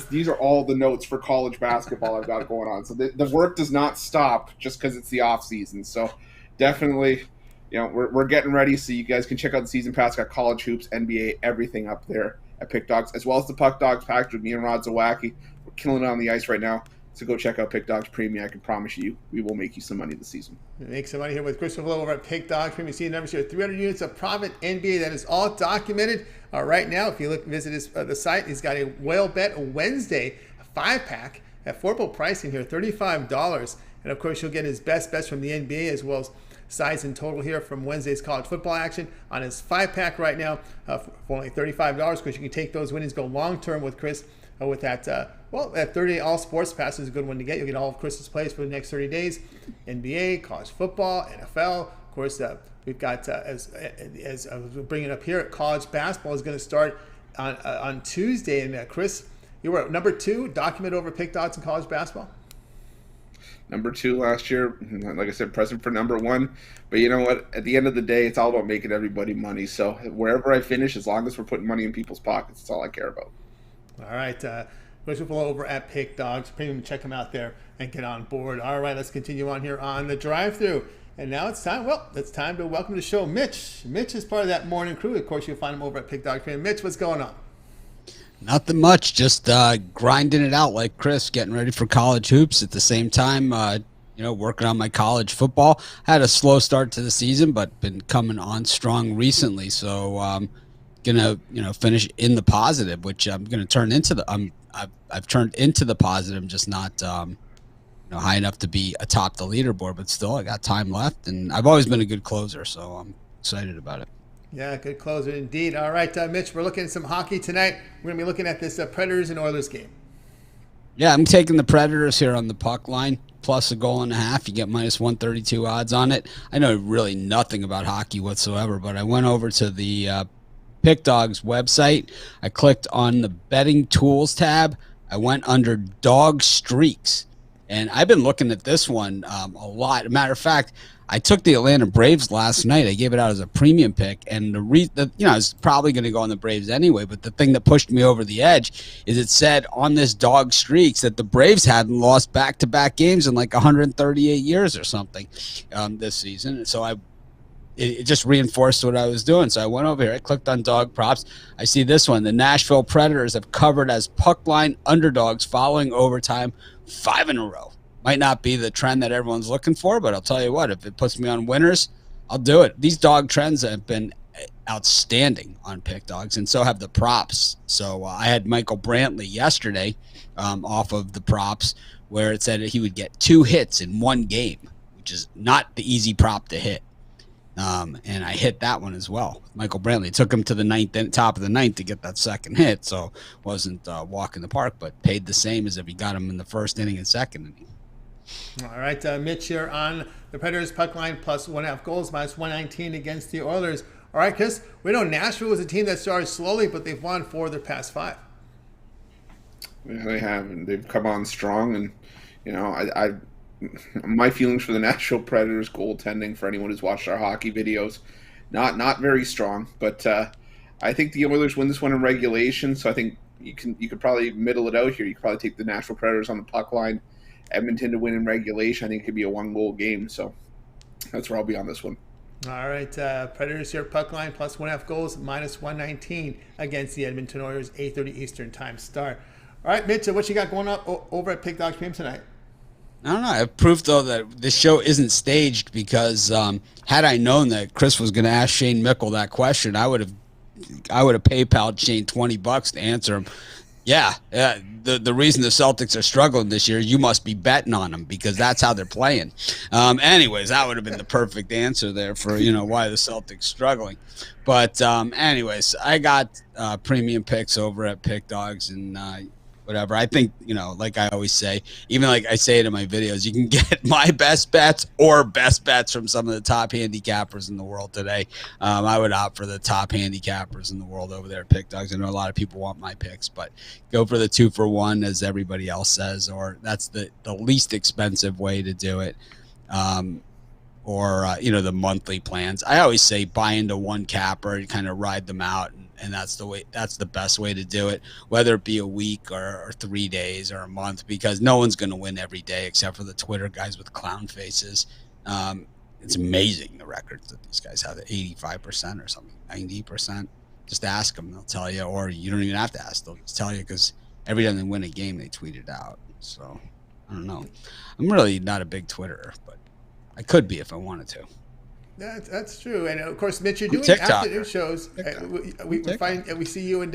These are all the notes for college basketball I've got going on. So the work does not stop just because it's the off season. So definitely, we're getting ready. So you guys can check out the season pass. Got college hoops, NBA, everything up there at Pick Dawgz, as well as the Puck Dogs package with me and Rod Zawacki. We're killing it on the ice right now. So go check out Pick Dawgz Premium. I can promise you, we will make you some money this season. Make some money here with Chris Ruffolo over at Pick Dawgz Premium. See the numbers here: 300 units of profit NBA. That is all documented right now. If you visit the site, he's got a Whale Bet Wednesday 5-pack at affordable pricing here, $35. And of course, you'll get his best bets from the NBA as well as size and total here from Wednesday's college football action on his 5-pack right now for only $35. Of course, you can take those winnings, go long term with Chris. With that, that 30-day all sports pass is a good one to get. You'll get all of Chris's plays for the next 30 days. NBA, college football, NFL. Of course, we've got, as we're bringing up here, college basketball is going to start on Tuesday. And Chris, you were number 2, document over Pick Dawgz in college basketball. Number 2 last year, like I said, present for number 1. But you know what? At the end of the day, it's all about making everybody money. So wherever I finish, as long as we're putting money in people's pockets, that's all I care about. All right, Chris Ruffolo over at Pick Dawgz Premium. Check him out there and get on board. All right, let's continue on here on the drive-thru. And now it's time to welcome to the show Mitch. Mitch is part of that morning crew. Of course, you'll find him over at Pick Dawgz Premium. Mitch, what's going on? Nothing much, just grinding it out like Chris, getting ready for college hoops. At the same time, working on my college football. I had a slow start to the season, but been coming on strong recently. So gonna finish in the positive, which I'm gonna turn into the I've turned into the positive, just not high enough to be atop the leaderboard, but still I got time left, and I've always been a good closer, so I'm excited about it. Yeah, good closer indeed. All right, Mitch, we're looking at some hockey tonight. We're gonna be looking at this Predators and Oilers game. Yeah, I'm taking the Predators here on the puck line, plus a goal and a half. You get minus 132 odds on it. I know really nothing about hockey whatsoever, but I went over to the Pick Dawgz website. I clicked on the betting tools tab. I went under dog streaks, and I've been looking at this one a lot. Matter of fact, I took the Atlanta Braves last night. I gave it out as a premium pick, and I was probably going to go on the Braves anyway, but the thing that pushed me over the edge is it said on this dog streaks that the Braves hadn't lost back-to-back games in like 138 years or something this season. So it just reinforced what I was doing. So I went over here. I clicked on dog props. I see this one. The Nashville Predators have covered as puck line underdogs following overtime 5 in a row. Might not be the trend that everyone's looking for, but I'll tell you what, if it puts me on winners, I'll do it. These dog trends have been outstanding on Pick Dawgz, and so have the props. So I had Michael Brantley yesterday off of the props where it said he would get 2 hits in one game, which is not the easy prop to hit. And I hit that one as well. Michael Brantley. It took him to the top of the ninth to get that second hit, so wasn't walk in the park, but paid the same as if he got him in the first inning and second inning. All right, Mitch here on the Predators puck line plus 1.5 goals, minus 119 against the Oilers. All right, Chris, we know Nashville was a team that started slowly, but they've won 4 of their past 5. Yeah, they have, and they've come on strong. And my feelings for the Nashville Predators goaltending, for anyone who's watched our hockey videos, not very strong. But I think the Oilers win this one in regulation, so I think you could probably middle it out here. You could probably take the Nashville Predators on the puck line. Edmonton to win in regulation. I think it could be a 1-goal game, so that's where I'll be on this one. All right, Predators here, puck line plus 1.5 goals, minus 119 against the Edmonton Oilers, 8:30 Eastern time start. All right, Mitch, what you got going up over at Pick Dawgz Premium tonight? I don't know. I have proof, though, that this show isn't staged because had I known that Chris was going to ask Shane Mickle that question, I would have PayPal'd Shane $20 to answer him. Yeah, the reason the Celtics are struggling this year, you must be betting on them because that's how they're playing. Anyways, that would have been the perfect answer there for why the Celtics struggling. But anyways, I got premium picks over at Pick Dawgz and whatever. I think like I always say, even like I say it in my videos, you can get my best bets or best bets from some of the top handicappers in the world today. I would opt for the top handicappers in the world over there at Pick Dawgz. I know a lot of people want my picks, but go for the 2-for-1 as everybody else says, or that's the least expensive way to do it. or the monthly plans. I always say buy into one capper and kind of ride them out, and that's the best way to do it, whether it be a week or 3 days or a month, because no one's going to win every day except for the Twitter guys with clown faces. It's amazing the records that these guys have, 85% or something, 90%. Just ask them, they'll tell you, or you don't even have to ask, they'll just tell you, because every time they win a game, they tweet it out. So I don't know. I'm really not a big Twitterer, but I could be if I wanted to. That's true, and of course, Mitch, you're doing afternoon shows. We see you and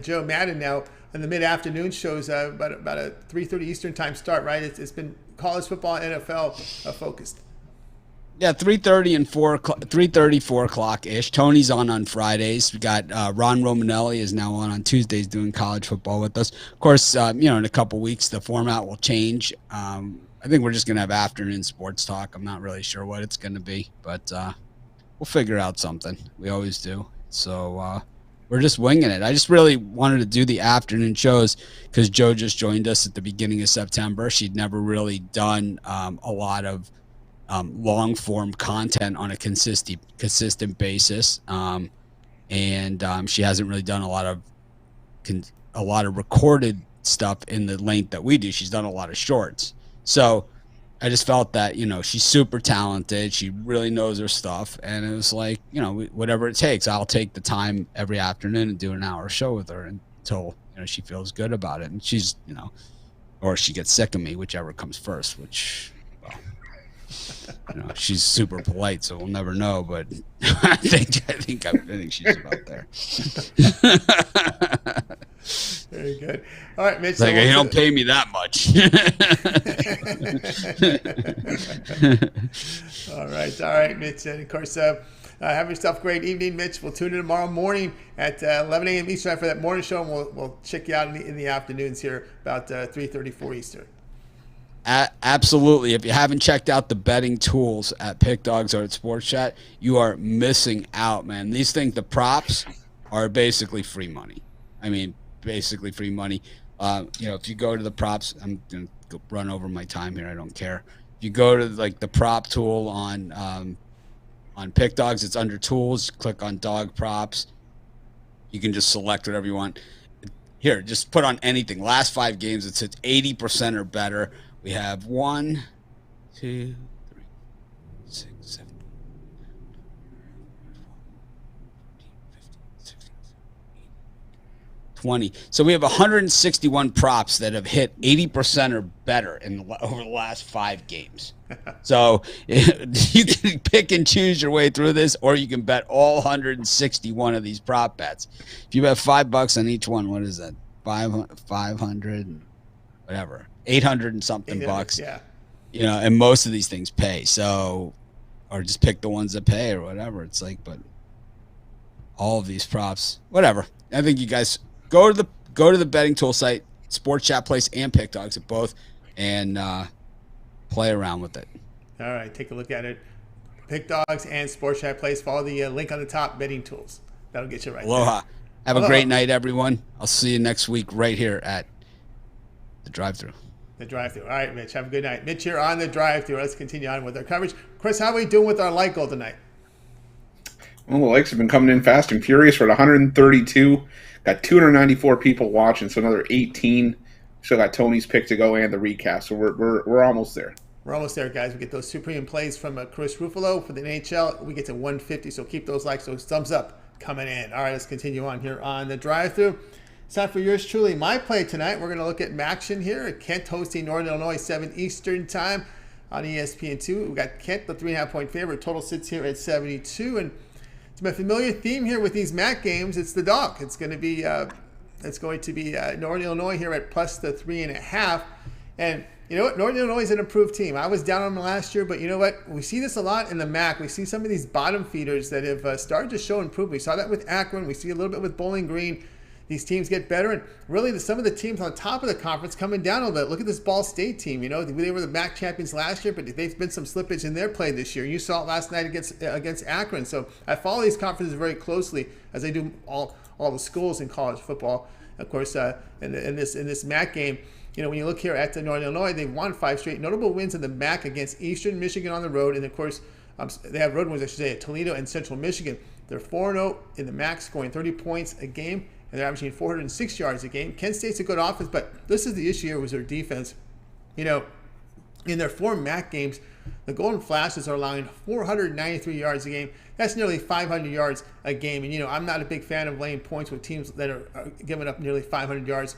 Joe Madden now in the mid-afternoon shows, about a 3:30 Eastern time start, right? It's been college football and NFL focused. Yeah, 3:30 and 3:30, 4 o'clock ish. Tony's on Fridays. We got Ron Romanelli is now on Tuesdays doing college football with us. Of course, in a couple weeks the format will change. I think we're just gonna have afternoon sports talk. I'm not really sure what it's gonna be, but we'll figure out something. We always do. So we're just winging it. I just really wanted to do the afternoon shows because Joe just joined us at the beginning of September. She'd never really done a lot of long form content on a consistent basis, and she hasn't really done a lot of recorded stuff in the length that we do. She's done a lot of shorts. So I just felt that, she's super talented. She really knows her stuff. And it was like, whatever it takes, I'll take the time every afternoon and do an hour show with her until, she feels good about it. And she's, or she gets sick of me, whichever comes first, which, well, she's super polite, so we'll never know. But I think she's about there. Very good. All right, Mitch. Like, you don't pay me that much. All right, Mitch. And of course, have yourself a great evening, Mitch. We'll tune in tomorrow morning at 11 a.m. Eastern for that morning show, and we'll check you out in the afternoons here about 3:34 Eastern. Absolutely. If you haven't checked out the betting tools at Pick Dawgz or at Sports Chat, you are missing out, man. These things, the props, are basically free money. I mean, basically free money. If you go to the props, I'm going to run over my time here. I don't care. If you go to the prop tool on Pick Dawgz, it's under tools. Click on dog props. You can just select whatever you want. Here, just put on anything. Last 5 games, it's at 80% or better. We have 1, 2, 3, 6, 7, 20. So we have 161 props that have hit 80% or better over the last 5 games. So you can pick and choose your way through this, or you can bet all 161 of these prop bets. If you bet $5 on each one, what is that? 500, whatever. 800 and something bucks. Yeah. And most of these things pay. So, or just pick the ones that pay or whatever. It's like, but all of these props, whatever. I think you guys go to the betting tool site, Sports Chat Place and Pick Dawgz at both, and play around with it. All right, take a look at it. Pick Dawgz and Sports Chat Place. Follow the link on the top, betting tools. That'll get you right. Aloha. There. Have a great night, everyone. I'll see you next week right here at the drive-thru. The drive-thru. All right, Mitch. Have a good night. Mitch here on the drive-thru. Let's continue on with our coverage. Chris, how are we doing with our like goal tonight? Well, the likes have been coming in fast and furious. We're at 132. Got 294 people watching, so another 18. Still got Tony's pick to go and the recap, so we're almost there. We're almost there, guys. We get those supreme plays from Chris Ruffolo for the NHL. We get to 150, so keep those likes, those thumbs up coming in. All right, let's continue on here on the drive-thru. It's time for yours truly, my play tonight. We're going to look at action here. Kent hosting Northern Illinois, 7 Eastern time on ESPN2. We got Kent, the 3.5-point favorite. Total sits here at 72. And it's my familiar theme here with these MAC games. It's the dog. It's going to be Northern Illinois here at plus the 3.5. And you know what? Northern Illinois is an improved team. I was down on them last year, but you know what? We see this a lot in the MAC. We see some of these bottom feeders that have started to show improvement. We saw that with Akron. We see a little bit with Bowling Green. These teams get better, and really some of the teams on top of the conference coming down a little bit. Look at this Ball State team. You know, they were the MAC champions last year, but they've been some slippage in their play this year. You saw it last night against Akron. So I follow these conferences very closely, as I do all the schools in college football. Of course, in this MAC game, when you look here at the Northern Illinois, they've won 5 straight. Notable wins in the MAC against Eastern Michigan on the road. And, of course, they have road wins, I should say, at Toledo and Central Michigan. They're 4-0 in the MAC, scoring 30 points a game, and they're averaging 406 yards a game. Kent State's a good offense, but this is the issue here with their defense. In their 4 MAC games, the Golden Flashes are allowing 493 yards a game. That's nearly 500 yards a game. And, I'm not a big fan of laying points with teams that are giving up nearly 500 yards.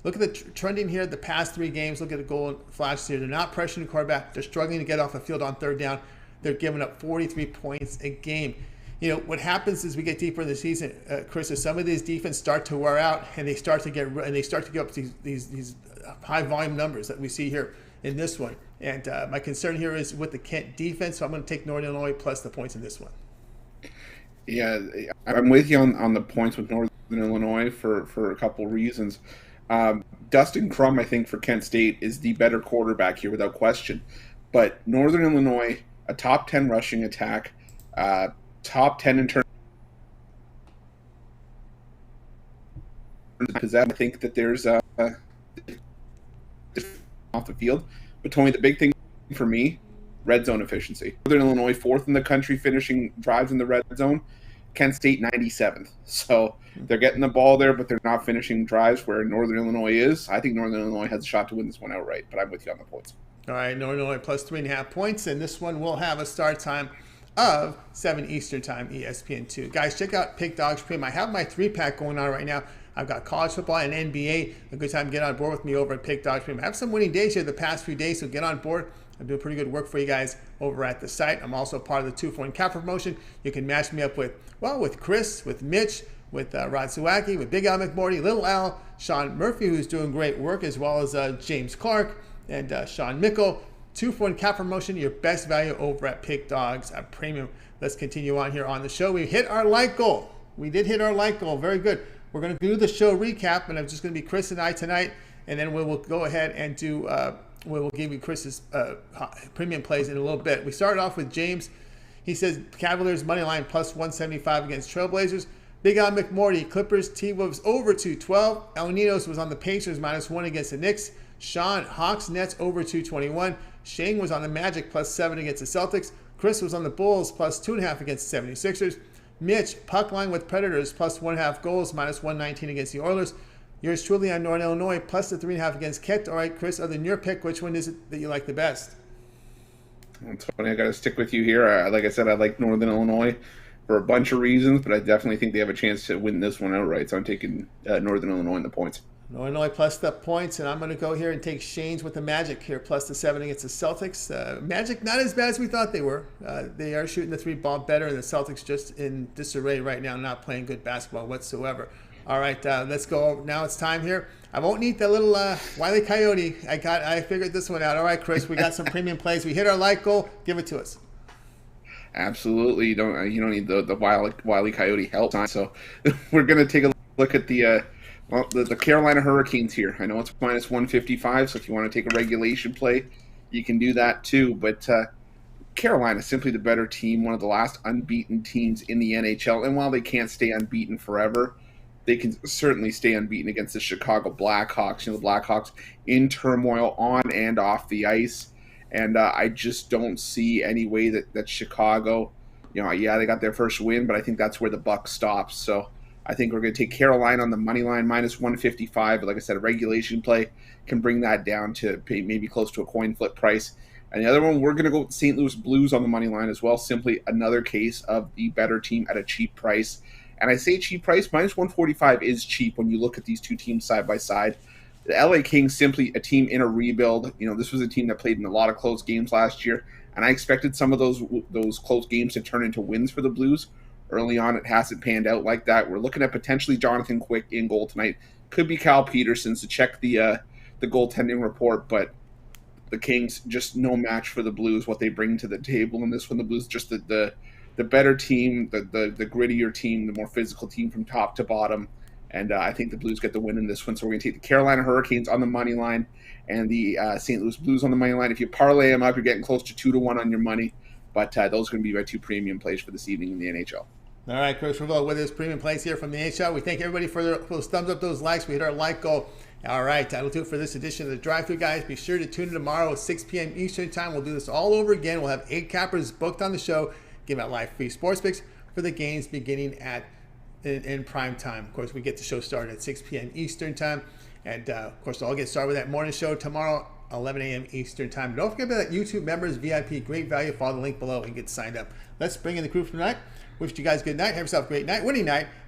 Look at the trending here the past 3 games. Look at the Golden Flashes here. They're not pressuring the quarterback. They're struggling to get off the field on 3rd down. They're giving up 43 points a game. What happens as we get deeper in the season, Chris, is some of these defense start to wear out, and they start to give up these high volume numbers that we see here in this one. And my concern here is with the Kent defense, so I'm going to take Northern Illinois plus the points in this one. Yeah, I'm with you on the points with Northern Illinois for a couple reasons. Dustin Crum, I think, for Kent State is the better quarterback here without question. But Northern Illinois, a top 10 rushing attack, top 10 in terms of possession. I think that there's off the field. But Tony, the big thing for me, red zone efficiency. Northern Illinois 4th in the country finishing drives in the red zone. Kent State 97th. So they're getting the ball there, but they're not finishing drives where Northern Illinois is. I think Northern Illinois has a shot to win this one outright, but I'm with you on the points. All right, Northern Illinois plus 3.5 points, and this one will have a start time of 7 Eastern Time, ESPN2. Guys, check out Pick Dawgz Premium. I have my 3-pack going on right now. I've got college football and NBA. A good time to get on board with me over at Pick Dawgz Premium. I have some winning days here the past few days, so get on board. I'm doing pretty good work for you guys over at the site. I'm also part of the 2-for-1 cap promotion. You can match me up with Chris, with Mitch, with Rod Suwacki, with Big Al McMordie, Little Al, Sean Murphy, who's doing great work, as well as James Clark and Sean Mickle. 2-for-1 cap promotion, your best value over at Pick Dawgz at Premium. Let's continue on here on the show. We hit our like goal. We did hit our like goal. Very good. We're going to do the show recap, and it's just going to be Chris and I tonight, and then we will go ahead and do we will give you Chris's premium plays in a little bit. We started off with James. He says Cavaliers money line plus 175 against Trailblazers. Big Al McMordie, Clippers, T-Wolves over 212. El Ninos was on the Pacers -1 against the Knicks. Sean, Hawks Nets over 221. Shane was on the Magic plus 7 against the Celtics. Chris was on the Bulls plus 2.5 against the 76ers. Mitch, puck line with Predators plus 1.5 goals -119 against the Oilers. Yours truly on Northern Illinois plus the 3.5 against Kent. All right, Chris, other than your pick, which one is it that you like the best? Well, Tony, I got to stick with you here. Like I said, I like Northern Illinois for a bunch of reasons, but I definitely think they have a chance to win this one outright. So I'm taking Northern Illinois in the points. Northern Illinois plus the points, and I'm going to go here and take Shane's with the Magic here, plus the 7 against the Celtics. Magic not as bad as we thought they were. They are shooting the 3 ball better, and the Celtics just in disarray right now, not playing good basketball whatsoever. All right, let's go. Now it's time here. I won't need the little Wile E. Coyote. I figured this one out. All right, Chris, we got some premium plays. We hit our like goal. Give it to us. Absolutely, you don't need the Wile E. Coyote help time. So we're going to take a look at the Carolina Hurricanes here. I know it's minus 155, so if you want to take a regulation play, you can do that too. But Carolina is simply the better team, one of the last unbeaten teams in the NHL. And while they can't stay unbeaten forever, they can certainly stay unbeaten against the Chicago Blackhawks. The Blackhawks in turmoil on and off the ice. And I just don't see any way that Chicago, they got their first win, but I think that's where the buck stops. So I think we're going to take Carolina on the money line, minus 155. But like I said, a regulation play can bring that down to maybe close to a coin flip price. And the other one, we're going to go with the St. Louis Blues on the money line as well. Simply another case of the better team at a cheap price. And I say cheap price, minus 145 is cheap when you look at these two teams side by side. The LA Kings, simply a team in a rebuild. This was a team that played in a lot of close games last year. And I expected some of those close games to turn into wins for the Blues. Early on, it hasn't panned out like that. We're looking at potentially Jonathan Quick in goal tonight. Could be Cal Peterson, so check the goaltending report. But the Kings, just no match for the Blues, what they bring to the table in this one. The Blues, just the better team, the grittier team, the more physical team from top to bottom. And I think the Blues get the win in this one. So we're going to take the Carolina Hurricanes on the money line and the St. Louis Blues on the money line. If you parlay them up, you're getting close to 2-1 on your money. But those are going to be my 2 premium plays for this evening in the NHL. All right, Chris Ruffolo with his premium plays here from the NHL. We thank everybody for those thumbs up, those likes. We hit our like goal. All right, that'll do it for this edition of the Drive-Thru, guys. Be sure to tune in tomorrow at 6 p.m. Eastern Time. We'll do this all over again. We'll have 8 cappers booked on the show, giving out live free sports picks for the games beginning in prime time. Of course, we get the show started at 6 p.m. Eastern Time. And, of course, I'll get started with that morning show tomorrow, 11 a.m. Eastern Time. Don't forget about that YouTube members VIP. Great value. Follow the link below and get signed up. Let's bring in the crew for tonight. Wish you guys good night. Have yourself a great night. Winning night.